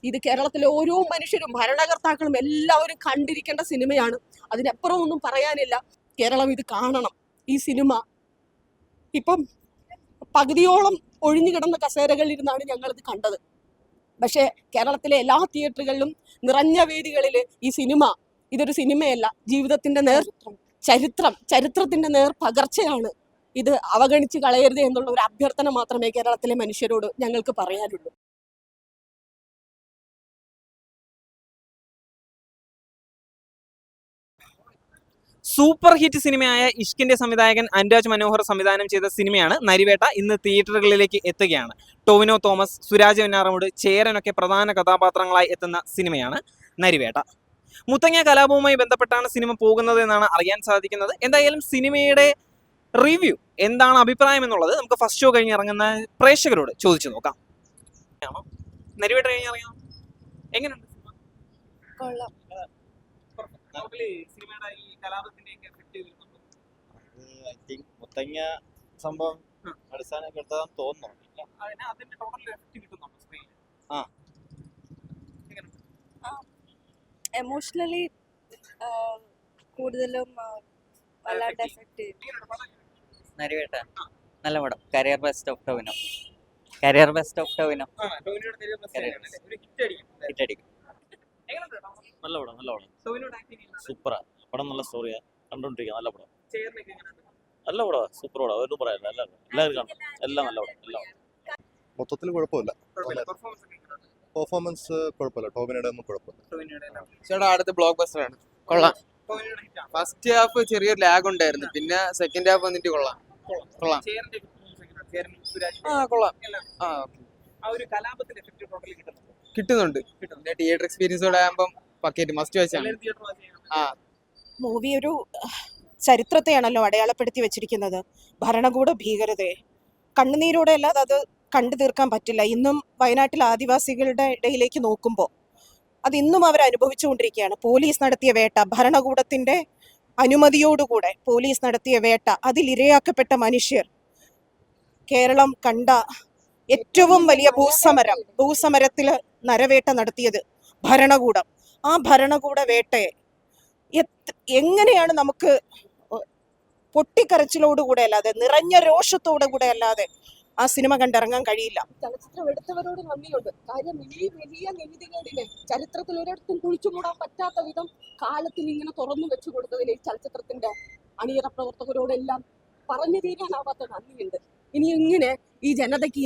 ഇത് കേരളത്തിലെ ഓരോ മനുഷ്യരും ഭരണകർത്താക്കളും എല്ലാവരും കണ്ടിരിക്കേണ്ട സിനിമയാണ്. അതിനപ്പുറം ഒന്നും പറയാനില്ല. കേരളം ഇത് കാണണം. ഈ സിനിമ ഇപ്പം പകുതിയോളം ഒഴിഞ്ഞു കിടന്ന കസേരകളിൽ ഇരുന്നാണ് ഞങ്ങളിത് കണ്ടത്. പക്ഷേ കേരളത്തിലെ എല്ലാ തിയേറ്ററുകളിലും നിറഞ്ഞ വേദികളിൽ ഈ സിനിമ ഇതൊരു സിനിമയല്ല, ജീവിതത്തിന്റെ ചരിത്രത്തിന്റെ നേർ പകർച്ചയാണ്. ഇത് അവഗണിച്ച് കളയരുത് എന്നുള്ള ഒരു അഭ്യർത്ഥന മാത്രമേ കേരളത്തിലെ മനുഷ്യരോട് ഞങ്ങൾക്ക് പറയാനുള്ളൂ. സൂപ്പർ ഹിറ്റ് സിനിമയായ ഇഷ്കിന്റെ സംവിധായകൻ അനുരാജ് മനോഹർ സംവിധാനം ചെയ്ത സിനിമയാണ് നരിവേട്ട ഇന്ന് തിയേറ്ററുകളിലേക്ക് എത്തുകയാണ്. ടോവിനോ തോമസ്, സുരാജ് വെഞ്ഞാറമൂട്, ചേരനൊക്കെ പ്രധാന കഥാപാത്രങ്ങളായി എത്തുന്ന സിനിമയാണ് നരിവേട്ട. മുത്തങ്ങ കലാപവുമായി ബന്ധപ്പെട്ടാണ് സിനിമ പോകുന്നത് എന്നാണ് അറിയാൻ സാധിക്കുന്നത്. എന്തായാലും സിനിമയുടെ റിവ്യൂ എന്താണ് അഭിപ്രായം എന്നുള്ളത് നമുക്ക് ഫസ്റ്റ് ഷോ കഴിഞ്ഞ് ഇറങ്ങുന്ന പ്രേക്ഷകരോട് ചോദിച്ചു നോക്കാം. നരിവേട്ട കഴിഞ്ഞ് ഇറങ്ങാം, എങ്ങനെയുണ്ട് സിനിമയുടെ ഈ കലാപത്തിന്റെ മുത്തങ്ങ സംഭവം അടിസ്ഥാനപ്പെടുത്താൻ തോന്നുന്നു. എമോഷണലി കൂടുതലും നരിവേട്ട നല്ല പടം. Career best of Tovino. Career best of Tovino ഹിറ്റടിക്കും. നല്ല പടം, നല്ല പടം, സൂപ്പറാ പടം. നല്ല സ്റ്റോറിയാ, കണ്ടോണ്ടിരിക്കുക. നല്ല പടം, നല്ല പടം, സൂപ്പർ പടം. ഒന്നും പറയാനില്ല. എല്ലാവരും കാണും. എല്ലാം നല്ല പടം, എല്ലാം മൊത്തത്തിൽ കുഴപ്പമില്ല. പെർഫോമൻസ് കുഴപ്പമില്ല. ടോവിനോയുടെ ഒന്നും കുഴപ്പമില്ല. ചേട്ടാ അടുത്ത ബ്ലോക്ക് ബസ്റ്റർ ആണ്. കൊള്ളാം. ഫസ്റ്റ് ഹാഫ് ചെറിയൊരു ലാഗ് ഉണ്ടായിരുന്നു, പിന്നെ സെക്കൻഡ് ഹാഫ് വന്നിട്ട് കൊള്ളാം. കിട്ടുന്നുണ്ട്. പിന്നെ തിയേറ്റർ എക്സ്പീരിയൻസോടെ ആകുമ്പോൾ പക്കേറ്റ് മസ്റ്റ് വാച്ചാണ്. മൂവി ഒരു ചരിത്രത്തെയാണല്ലോ അടയാളപ്പെടുത്തി വെച്ചിരിക്കുന്നത്. ഭരണകൂട ഭീകരതയെ കണ്ണുനീരോടെ അല്ലാതെ അത് കണ്ടു തീർക്കാൻ പറ്റില്ല. ഇന്നും വയനാട്ടിൽ ആദിവാസികളുടെ ഇടയിലേക്ക് നോക്കുമ്പോൾ അത് ഇന്നും അവർ അനുഭവിച്ചുകൊണ്ടിരിക്കുകയാണ്. പോലീസ് നടത്തിയ വേട്ട, ഭരണകൂടത്തിന്റെ അനുമതിയോടുകൂടെ പോലീസ് നടത്തിയ വേട്ട, അതിലിരയാക്കപ്പെട്ട മനുഷ്യർ, കേരളം കണ്ട ഏറ്റവും വലിയ ഭൂസമരത്തിൽ നരവേട്ട നടത്തിയത് ഭരണകൂടം. ആ ഭരണകൂട വേട്ടയെ എങ്ങനെയാണ് നമുക്ക് പൊട്ടിക്കരച്ചിലോടുകൂടെ അല്ലാതെ, നിറഞ്ഞ രോഷത്തോടു കൂടെ അല്ലാതെ ആ സിനിമ കണ്ടിറങ്ങാൻ കഴിയില്ല. ചലച്ചിത്രം എടുത്തവരോട് നന്ദിയുണ്ട്. കാര്യം ഈ വലിയ നീതികേടിനെ ചരിത്രത്തിൽ ഒരിടത്തും കുഴിച്ചുമൂടാൻ പറ്റാത്ത വിധം കാലത്തിൽ ഇങ്ങനെ തുറന്നു വെച്ചു കൊടുത്തതിൽ ഈ ചലച്ചിത്രത്തിന്റെ അണിയറ പ്രവർത്തകരോടെല്ലാം പറഞ്ഞു തീരാനാവാത്ത നന്ദിയുണ്ട്. ഇനി ഇങ്ങനെ ഈ ജനതയ്ക്ക്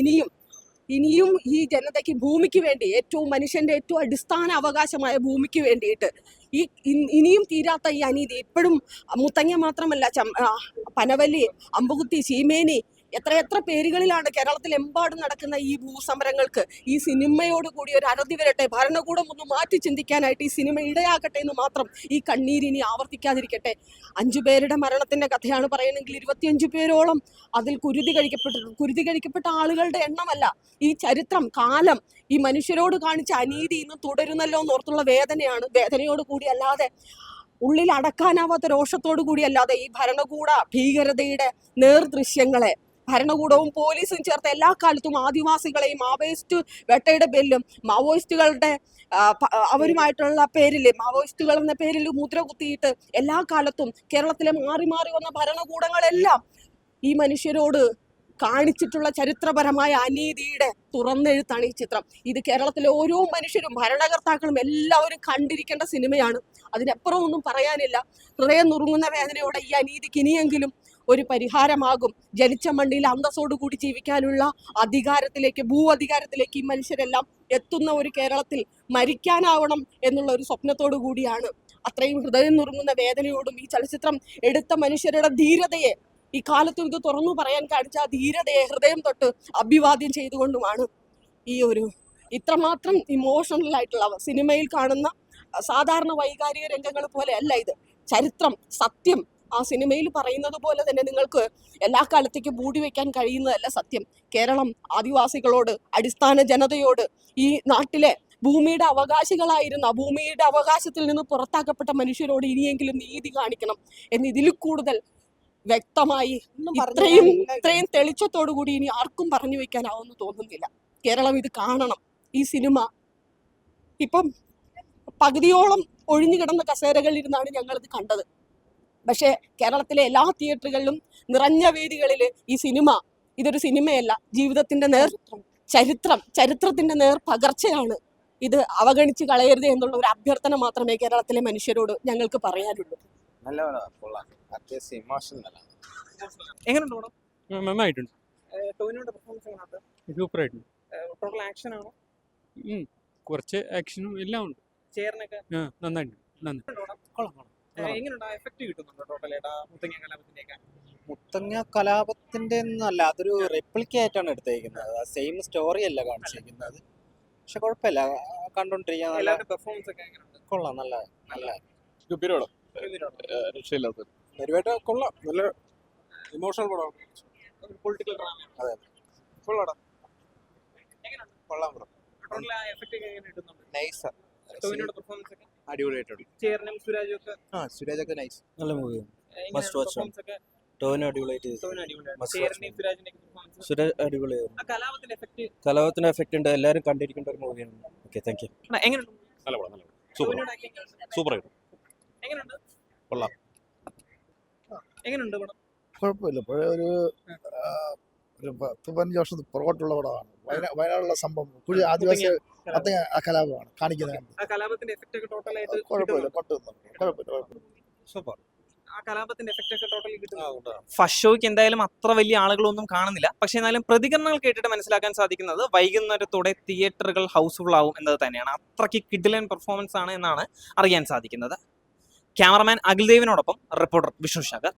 ഇനിയും ഈ ജനതയ്ക്ക് ഭൂമിക്ക് വേണ്ടി, ഏറ്റവും മനുഷ്യന്റെ ഏറ്റവും അടിസ്ഥാന അവകാശമായ ഭൂമിക്ക് വേണ്ടിയിട്ട് ഇനിയും തീരാത്ത ഈ അനീതി ഇപ്പോഴും മുത്തങ്ങ മാത്രമല്ല, പനവല്ലി, അമ്പുകുത്തി, ചീമേനി, എത്ര പേരുകളിലാണ് കേരളത്തിലെമ്പാടും നടക്കുന്ന ഈ ഭൂസമരങ്ങൾക്ക് ഈ സിനിമയോട് കൂടി ഒരു അറുതി വരട്ടെ. ഭരണകൂടം ഒന്ന് മാറ്റി ചിന്തിക്കാനായിട്ട് ഈ സിനിമ ഇടയാക്കട്ടെ എന്ന് മാത്രം. ഈ കണ്ണീരിനി ആവർത്തിക്കാതിരിക്കട്ടെ. 5 പേരുടെ മരണത്തിന്റെ കഥയാണ് പറയുന്നെങ്കിൽ 25 പേരോളം അതിൽ കുരുതി കഴിക്കപ്പെട്ട ആളുകളുടെ എണ്ണമല്ല, ഈ ചരിത്രം, കാലം, ഈ മനുഷ്യരോട് കാണിച്ച അനീതി ഇന്ന് തുടരുന്നല്ലോ എന്നോർത്തുള്ള വേദനയോട് കൂടി അല്ലാതെ, ഉള്ളിൽ അടക്കാനാവാത്ത രോഷത്തോടു കൂടി അല്ലാതെ ഈ ഭരണകൂട ഭീകരതയുടെ നേർദൃശ്യങ്ങളെ ഭരണകൂടവും പോലീസും ചേർത്ത് എല്ലാ കാലത്തും ആദിവാസികളെയും മാവോയിസ്റ്റ് വേട്ടയുടെ പേരിലും മാവോയിസ്റ്റുകളുടെ അവരുമായിട്ടുള്ള പേരിൽ, മാവോയിസ്റ്റുകൾ എന്ന പേരിൽ മുദ്ര കുത്തിയിട്ട് എല്ലാ കാലത്തും കേരളത്തിലെ മാറി വന്ന ഭരണകൂടങ്ങളെല്ലാം ഈ മനുഷ്യരോട് കാണിച്ചിട്ടുള്ള ചരിത്രപരമായ അനീതിയുടെ തുറന്നെഴുത്താണ് ഈ ചിത്രം. ഇത് കേരളത്തിലെ ഓരോ മനുഷ്യരും ഭരണകർത്താക്കളും എല്ലാവരും കണ്ടിരിക്കേണ്ട സിനിമയാണ്. അതിനപ്പുറം ഒന്നും പറയാനില്ല. ഹൃദയം നുറുങ്ങുന്ന വേദനയോടെ ഈ അനീതിക്ക് ഇനിയെങ്കിലും ഒരു പരിഹാരമാകും. ജനിച്ച മണ്ണിൽ അന്തസ്സോടുകൂടി ജീവിക്കാനുള്ള ഭൂ അധികാരത്തിലേക്ക് ഈ മനുഷ്യരെല്ലാം എത്തുന്ന ഒരു കേരളത്തിൽ മരിക്കാനാവണം എന്നുള്ള ഒരു സ്വപ്നത്തോടു കൂടിയാണ്. അത്രയും ഹൃദയം നുറുങ്ങുന്ന വേദനയോടും ഈ ചലച്ചിത്രം എടുത്ത മനുഷ്യരുടെ ധീരതയെ, ഈ കാലത്തും ഇത് തുറന്നു പറയാൻ കാണിച്ച ആ ധീരതയെ ഹൃദയം തൊട്ട് അഭിവാദ്യം ചെയ്തുകൊണ്ടുമാണ് ഈ ഒരു ഇത്രമാത്രം ഇമോഷണൽ ആയിട്ടുള്ള സിനിമയിൽ കാണുന്ന സാധാരണ വൈകാരിക രംഗങ്ങൾ പോലെ അല്ല ഇത്. ചരിത്രം, സത്യം ആ സിനിമയിൽ പറയുന്നത് പോലെ തന്നെ നിങ്ങൾക്ക് എല്ലാ കാലത്തേക്കും മൂടി വയ്ക്കാൻ കഴിയുന്നതല്ല സത്യം. കേരളം ആദിവാസികളോട്, അടിസ്ഥാന ജനതയോട്, ഈ നാട്ടിലെ ഭൂമിയുടെ അവകാശികളായിരുന്ന, ഭൂമിയുടെ അവകാശത്തിൽ നിന്ന് പുറത്താക്കപ്പെട്ട മനുഷ്യരോട് ഇനിയെങ്കിലും നീതി കാണിക്കണം എന്ന് ഇതിൽ കൂടുതൽ വ്യക്തമായി ഇത്രയും തെളിച്ചത്തോടു കൂടി ഇനി ആർക്കും പറഞ്ഞു വെക്കാനാവുമെന്ന് തോന്നുന്നില്ല. കേരളം ഇത് കാണണം. ഈ സിനിമ ഇപ്പം പകുതിയോളം ഒഴിഞ്ഞു കിടന്ന കസേരകളിലിരുന്നാണ് ഞങ്ങളിത് കണ്ടത്. പക്ഷേ കേരളത്തിലെ എല്ലാ തിയേറ്ററുകളിലും നിറഞ്ഞ വേദികളിൽ ഈ സിനിമ ഇതൊരു സിനിമയല്ല, ജീവിതത്തിന്റെ ചരിത്രത്തിന്റെ നേർ പകർച്ചയാണ്. ഇത് അവഗണിച്ച് കളയരുത് എന്നുള്ള ഒരു അഭ്യർത്ഥന മാത്രമേ കേരളത്തിലെ മനുഷ്യരോട് ഞങ്ങൾക്ക് പറയാനുള്ളൂ. നല്ല കൊള്ളാം, അത്യാവശ്യം ഇമോഷണൽ. എങ്ങനെയുണ്ട് പടം? നന്നായിട്ടുണ്ട്, ടോവിനോയുടെ പെർഫോമൻസ് എങ്ങനെയുണ്ട്? സൂപ്പർ ആയിട്ടുണ്ട്. ടോട്ടൽ ആക്ഷൻ ആണോ? കുറച്ച് ആക്ഷനും എല്ലാം ഉണ്ട്. ചേറിനൊക്കെ നന്നായിട്ടുണ്ട്. എങ്ങനെയുണ്ട്? എഫക്ട് കിട്ടുന്നുണ്ടോ ടോട്ടലായിട്ട് മുത്തങ്ങ കലാപത്തിന്റെയൊക്കെ? മുത്തങ്ങ കലാപത്തിന്റെ ഒന്നല്ല, അതൊരു റെപ്ലിക്കേറ്റ് എടുത്തേക്കുന്നത്. സെയിം സ്റ്റോറി അല്ല കാണിച്ചിരിക്കുന്നത്. പക്ഷെ കുഴപ്പമില്ല, കണ്ടോണ്ടിരിക്കാൻ നല്ല എല്ലാവരുടെ പെർഫോമൻസ് ഒക്കെ എങ്ങനെയുണ്ട്? കൊള്ളാം. നല്ല നല്ല രക്ഷയില്ലാത്ത നരിവേട്ട കൊള്ളാം. നല്ല ഇമോഷണൽ പടം. പൊളിറ്റിക്കൽ ഡ്രാമ അതെ, എങ്ങനെയുണ്ട്? കൊള്ളാം ബ്രോ. ടോട്ടൽ എഫക്ട് ഒക്കെ എങ്ങനെ കിട്ടുന്നുണ്ട്? നൈസ്, ടോവിനോയുടെ പെർഫോമൻസ് ഒക്കെ അടിപൊളിയായിട്ടുണ്ട്. ചേറിനും സുരാജും ഒക്കെ സുരാജൊക്കെ നൈസ്, നല്ല മൂവിയാണ്. Must watch performance ഒക്കെ ടോവിനോ അടിപൊളിയായിട്ട് ടോവിനോ അടിപൊളിയാണ്. Must watch. ചേറിന്റെയും സുരാജിന്റെയും പെർഫോമൻസ് സുരാജ് അടിപൊളിയായിരുന്നു. ആ കലാപത്തിന്റെ എഫക്ട് കലാപത്തിന്റെ എഫക്റ്റ് ഉണ്ട്, എല്ലാവരും കണ്ടിരിക്കേണ്ട ഒരു മൂവിയാണ്. Okay, thank you. എങ്ങനെയുണ്ട്? നല്ല പടം, നല്ല പടം. സൂപ്പർ ടോവിനോയുടെ acting സൂപ്പർ ആയിട്ട് എങ്ങനെയുണ്ട്? കൊള്ളാം. എങ്ങനെയുണ്ട് പടം? കുഴപ്പമില്ല. പഴയ ഒരു 10-15 വർഷത്തിന് പുറകോട്ടുള്ള പടമാണ്. വയനാടുള്ള സംഭവം കുഴി ആദിവാസി ആ കലാപമാണ് കാണിക്കുന്നത്. ആ കലാപത്തിന്റെ എഫക്ട് ഒക്കെ ടോട്ടലായിട്ട് കുഴപ്പമില്ല, കുഴപ്പമില്ല. സൂപ്പർ. ആ കലാപത്തിന്റെ എഫക്ട് ഒക്കെ ടോട്ടലി കിട്ടുന്നു. ഫസ്റ്റ് ഷോയ്ക്ക് എന്തായാലും അത്ര വലിയ ആളുകളൊന്നും കാണുന്നില്ല. പക്ഷേ എന്നാലും പ്രതികരണങ്ങൾ കേട്ടിട്ട് മനസ്സിലാക്കാൻ സാധിക്കുന്നത് വൈകുന്നേരത്തോടെ തിയേറ്ററുകൾ ഹൗസ്ഫുൾ ആവും എന്നത് തന്നെയാണ്. അത്രയ്ക്ക് കിഡിലൻ പെർഫോമൻസ് ആണ് എന്നാണ് അറിയാൻ സാധിക്കുന്നത്. ക്യാമറമാൻ അഖിൽദേവിനോടൊപ്പം റിപ്പോർട്ടർ വിഷ്ണു ശങ്കർ.